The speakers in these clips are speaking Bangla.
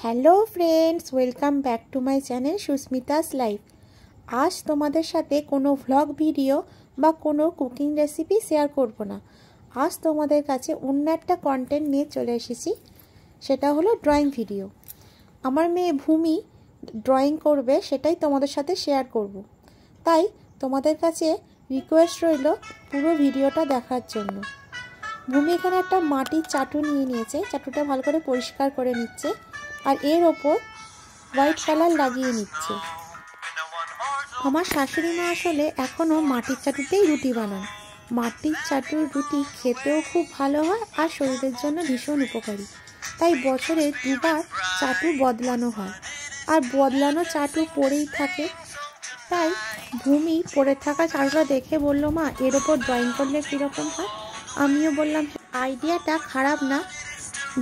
Hello friends, welcome back to my channel Susmita's life. আজ তোমাদের সাথে কোনো ভ্লগ ভিডিও বা কোনো কুকিং রেসিপি শেয়ার করব না। আজ তোমাদের কাছে অন্য একটা কন্টেন্ট নিয়ে চলে এসেছি, সেটা হলো ড্রয়িং ভিডিও। আমার মেয়ে ভূমি ড্রয়িং করবে, সেটাই তোমাদের সাথে শেয়ার করব। তাই তোমাদের কাছে রিকোয়েস্ট রইল পুরো ভিডিওটা দেখার জন্য। ভূমি এখানে একটা মাটির চাটু নিয়ে নিয়েছে, চাটুটা ভালো করে পরিষ্কার করে নিচ্ছে আর এর ওপর হোয়াইট কালার লাগিয়ে নিচ্ছে। আমার শাশুড়ি মা আসলে এখনও মাটির চাটুতেই রুটি বানান। মাটির চাটুর রুটি খেতেও খুব ভালো হয় আর শরীরের জন্য ভীষণ উপকারী। তাই বছরে দুবার চাটু বদলানো হয়, আর বদলানো চাটু পড়েই থাকে। তাই ভূমি পড়ে থাকা চাটুটা দেখে বলল, মা এর ওপর ড্রয়িং করলে কীরকম হয়? আমিও বললাম আইডিয়াটা খারাপ না,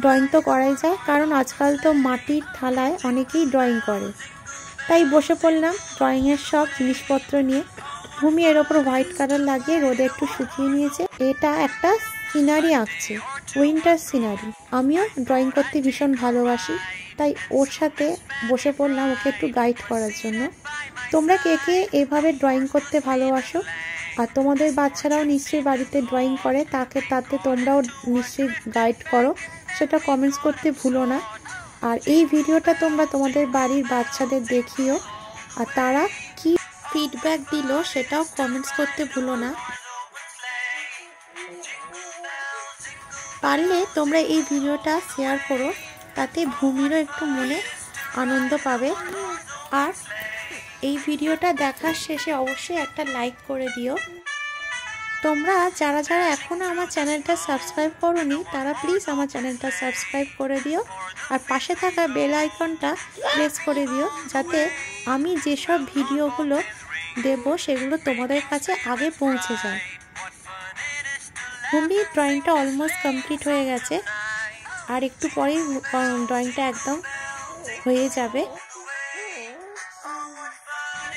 ড্রয়িং তো করাই যায়, কারণ আজকাল তো মাটির থালায় অনেকেই ড্রয়িং করে। তাই বসে পড়লাম ড্রয়িংয়ের সব জিনিসপত্র নিয়ে। ভূমি এর ওপর হোয়াইট কালার লাগিয়ে রোদে একটু শুকিয়ে নিয়েছে। এটা একটা সিনারি আঁকছে, উইন্টার সিনারি। আমিও ড্রয়িং করতে ভীষণ ভালোবাসি, তাই ওর সাথে বসে পড়লাম ওকে একটু গাইড করার জন্য। তোমরা কে কে এভাবে ড্রয়িং করতে ভালোবাসো? আর তোমাদের বাচ্চারাও নিশ্চয়ই বাড়িতে ড্রয়িং করে, তাতে তোমরাও নিশ্চয়ই গাইড করো, সেটা কমেন্টস করতে ভুলো না। আর এই ভিডিওটা তোমরা তোমাদের বাড়ির বাচ্চাদের দেখিও, আর তারা কি ফিডব্যাক দিল সেটাও কমেন্টস করতে ভুলো না। পারলে তোমরা এই ভিডিওটা শেয়ার করো, তাতে ভূমিরও একটু মনে আনন্দ পাবে। আর এই ভিডিওটা দেখার শেষে অবশ্যই একটা লাইক করে দিও। তোমরা যারা যারা এখনও আমার চ্যানেলটা সাবস্ক্রাইব করোনি, তারা প্লিজ আমার চ্যানেলটা সাবস্ক্রাইব করে দিও আর পাশে থাকা বেল আইকনটা প্রেস করে দিও, যাতে আমি যেসব ভিডিওগুলো দেব সেগুলো তোমাদের কাছে আগে পৌঁছে যায়। ভূমির ড্রয়িংটা অলমোস্ট কমপ্লিট হয়ে গেছে, আর একটু পরেই ড্রয়িংটা একদম হয়ে যাবে।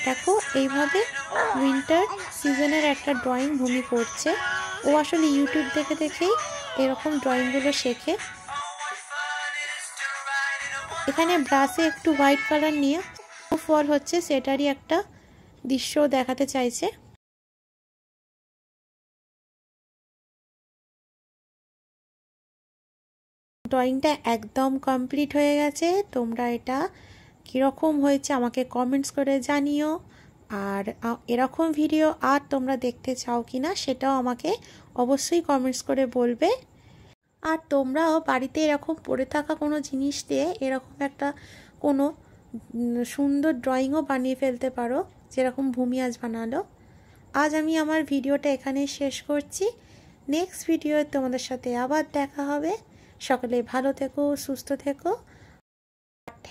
দেখো এইভাবে উইন্টার সিজনের একটা ড্রয়িং ভূমি করছে। ও আসলে ইউটিউব দেখে দেখেই এরকম ড্রয়িংগুলো শেখে। এখানে ব্রাশে একটু হোয়াইট কালার নিয়ে ফল হচ্ছে সেটারই একটা দৃশ্য দেখাতে চাইছে। ড্রয়িংটা একদম কমপ্লিট হয়ে গেছে। তোমরা এটা কীরকম হয়েছে আমাকে কমেন্টস করে জানিও। আর এরকম ভিডিও আর তোমরা দেখতে চাও কি না সেটাও আমাকে অবশ্যই কমেন্টস করে বলবে। আর তোমরাও বাড়িতে এরকম পড়ে থাকা কোনো জিনিস দিয়ে এরকম একটা কোনো সুন্দর ড্রয়িংও বানিয়ে ফেলতে পারো, যেরকম ভূমি আজ বানালো। আজ আমি আমার ভিডিওটা এখানে শেষ করছি। নেক্সট ভিডিও তোমাদের সাথে আবার দেখা হবে। সকলে ভালো থেকো, সুস্থ থেকো।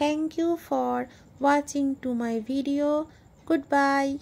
Thank you for watching to my video. Goodbye.